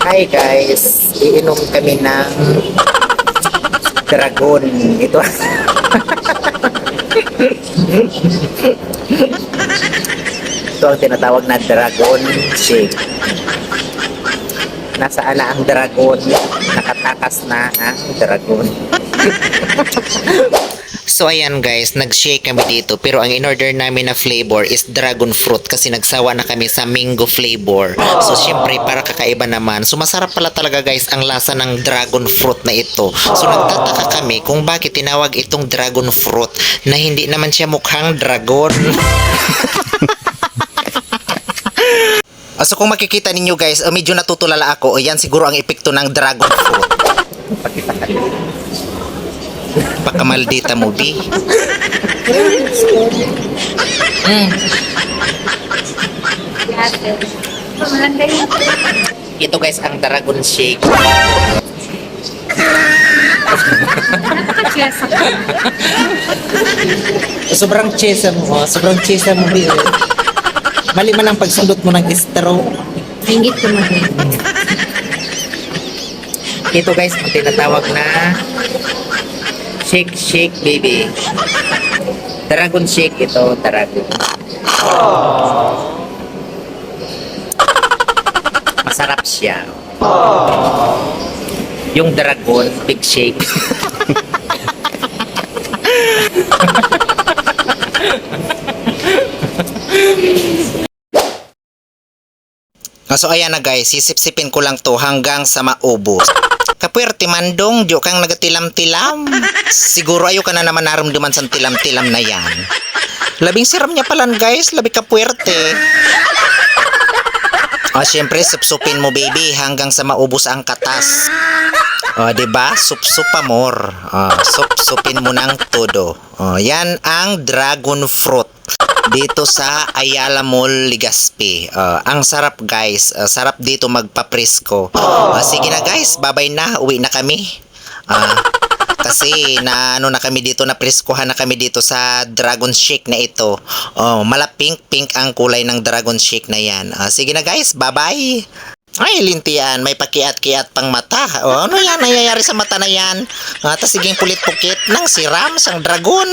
Hi guys, iinom kami ng dragon. Ito. Ito ang tinatawag na dragon shake. Nasaan na ang dragon? Nakatakas na ang dragon. So ayan guys, nag-shake kami dito pero ang in-order namin na flavor is dragon fruit kasi nagsawa na kami sa mango flavor. So syempre para kakaiba naman. So masarap pala talaga guys ang lasa ng dragon fruit na ito. So nagtataka kami kung bakit tinawag itong dragon fruit na hindi naman siya mukhang dragon. So kung makikita ninyo guys, medyo natutulala ako. O yan siguro ang epekto ng dragon fruit. Pakamaldita mo, B. Ito guys ang dragon shake. Sobrang chesa mo, sobrang chesa mo. Mali man ang pagsundot mo ng straw. Ringgit ko mo. Ito guys ang tinatawag na shake shake baby. Dragon shake ito, dragon. Masarap siya. Yung dragon, big shake. So ayan na guys, sisipsipin ko lang to hanggang sa maubos. Kapwerte mandong, diyo kang nagatilam-tilam. Siguro ayo ka na naman naramdaman sa tilam-tilam na yan. Labing siram niya palan guys, labi kapwerte. Syempre, supsupin mo baby hanggang sa maubos ang katas. Diba? Sup-sup amor. Sup-supin mo ng todo. Yan ang dragon fruit dito sa Ayala Mall, Legazpi. Ang sarap guys. Sarap dito magpapresko. Sige na guys, babay na. Uwi na kami. Kasi na ano na kami dito, na preskohan na kami dito sa dragon shake na ito. Malapink-pink ang kulay ng dragon shake na yan. Sige na guys, bye-bye. Ay, lintian, may pakiat-kiat pang mata. Ano yan, nangyayari sa mata na yan? Tas siging pulit-pukit ng siram sang dragon.